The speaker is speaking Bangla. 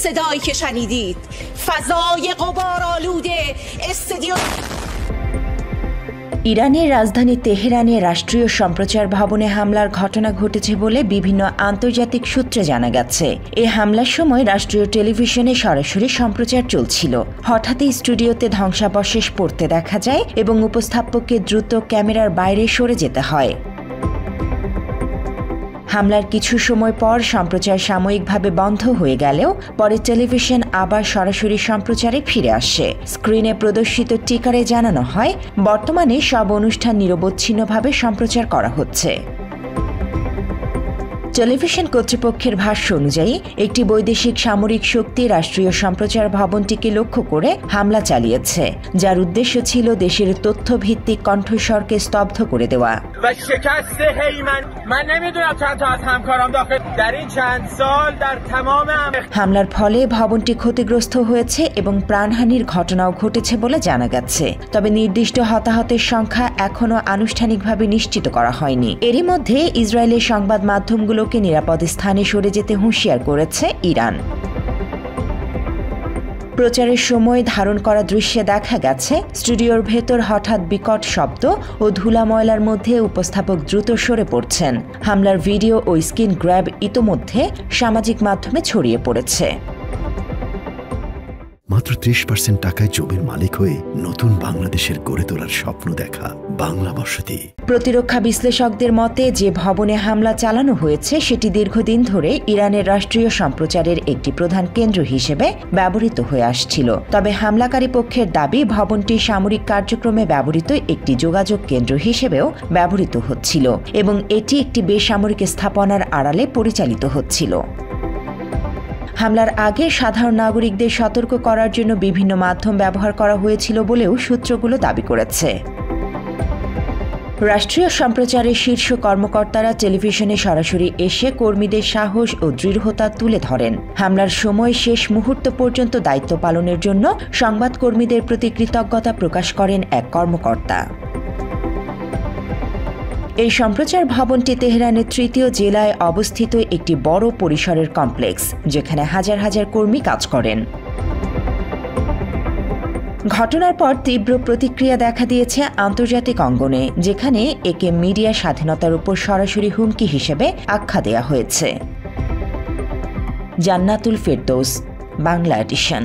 صدایی که شنیدید فضای غبارآلود استادیوم ইরানের রাজধানী তেহরানে রাষ্ট্রীয় সম্প্রচার ভবনে হামলার ঘটনা ঘটেছে বলে বিভিন্ন আন্তর্জাতিক সূত্রে জানা গেছে। এই হামলার সময় রাষ্ট্রীয় টেলিভিশনে সরাসরি সম্প্রচার চলছিল। হঠাৎই স্টুডিওতে ধ্বংসাবশেষ পড়তে দেখা যায় এবং উপস্থাপককে দ্রুত ক্যামেরার বাইরে সরে যেতে হয়। হামলার কিছু সময় পর সম্প্রচার সাময়িকভাবে বন্ধ হয়ে গেলেও পরে টেলিভিশন আবার সরাসরি সম্প্রচারে ফিরে আসে। স্ক্রিনে প্রদর্শিত টিকারে জানানো হয় বর্তমানে সব অনুষ্ঠান নিরবচ্ছিন্নভাবে সম্প্রচার করা হচ্ছে। টেলিভিশন কর্তৃপক্ষের ভাষ্য অনুযায়ী একটি বৈদেশিক সামরিক শক্তি রাষ্ট্রীয় সম্প্রচার ভবনটিকে লক্ষ্য করে হামলা চালিয়েছে, যার উদ্দেশ্য ছিল দেশের তথ্যভিত্তিক কণ্ঠস্বরকে স্তব্ধ করে দেওয়া। হামলার ফলে ভবনটি ক্ষতিগ্রস্ত হয়েছে এবং প্রাণহানির ঘটনাও ঘটেছে বলে জানা গেছে, তবে নির্দিষ্ট হতাহতের সংখ্যা এখনও আনুষ্ঠানিকভাবে নিশ্চিত করা হয়নি। এরই মধ্যে ইসরায়েলের সংবাদ মাধ্যমগুলো নিরাপদ স্থানে সরে যেতে হুঁশিয়ার করেছে ইরান। প্রচারের সময় ধারণ করা দৃশ্যে দেখা গেছে স্টুডিওর ভেতর হঠাৎ বিকট শব্দ ও ধুলা ময়লার মধ্যে উপস্থাপক দ্রুত সরে পড়ছেন। হামলার ভিডিও ও স্ক্রিন গ্র্যাব ইতোমধ্যে সামাজিক মাধ্যমে ছড়িয়ে পড়েছে। মাত্র ৩০% টাকায় জমির মালিক হয়ে নতুন বাংলাদেশের গড়ে তোলার স্বপ্ন দেখা বাংলা বসতি। প্রতিরক্ষা বিশ্লেষকদের মতে যে ভবনে হামলা চালানো হয়েছে সেটি দীর্ঘদিন ধরে ইরানের রাষ্ট্রীয় সম্প্রচারের একটি প্রধান কেন্দ্র হিসেবে ব্যবহৃত হয়ে আসছিল। তবে হামলাকারী পক্ষের দাবি ভবনটি সামরিক কার্যক্রমে ব্যবহৃত একটি যোগাযোগ কেন্দ্র হিসেবেও ব্যবহৃত হচ্ছিল এবং এটি একটি বেসামরিক স্থাপনার আড়ালে পরিচালিত হচ্ছিল। হামলার আগে সাধারণ নাগরিকদের সতর্ক করার জন্য বিভিন্ন মাধ্যম ব্যবহার করা হয়েছিল বলেও সূত্রগুলো দাবি করেছে। রাষ্ট্রীয় সম্প্রচারের শীর্ষ কর্মকর্তারা টেলিভিশনে সরাসরি এসে কর্মীদের সাহস ও দৃঢ়তা তুলে ধরেন। হামলার সময় শেষ মুহূর্ত পর্যন্ত দায়িত্ব পালনের জন্য সংবাদকর্মীদের প্রতি কৃতজ্ঞতা প্রকাশ করেন এক কর্মকর্তা। এই সম্প্রচার ভবনটি তেহরানের ৩য় জেলায় অবস্থিত একটি বড় পরিসরের কমপ্লেক্স, যেখানে হাজার হাজার কর্মী কাজ করেন। ঘটনার পর তীব্র প্রতিক্রিয়া দেখা দিয়েছে আন্তর্জাতিক অঙ্গনে, যেখানে একে মিডিয়া স্বাধীনতার উপর সরাসরি হুমকি হিসেবে আখ্যা দেয়া হয়েছে। জান্নাতুল ফেরদৌস, বাংলা এডিশন।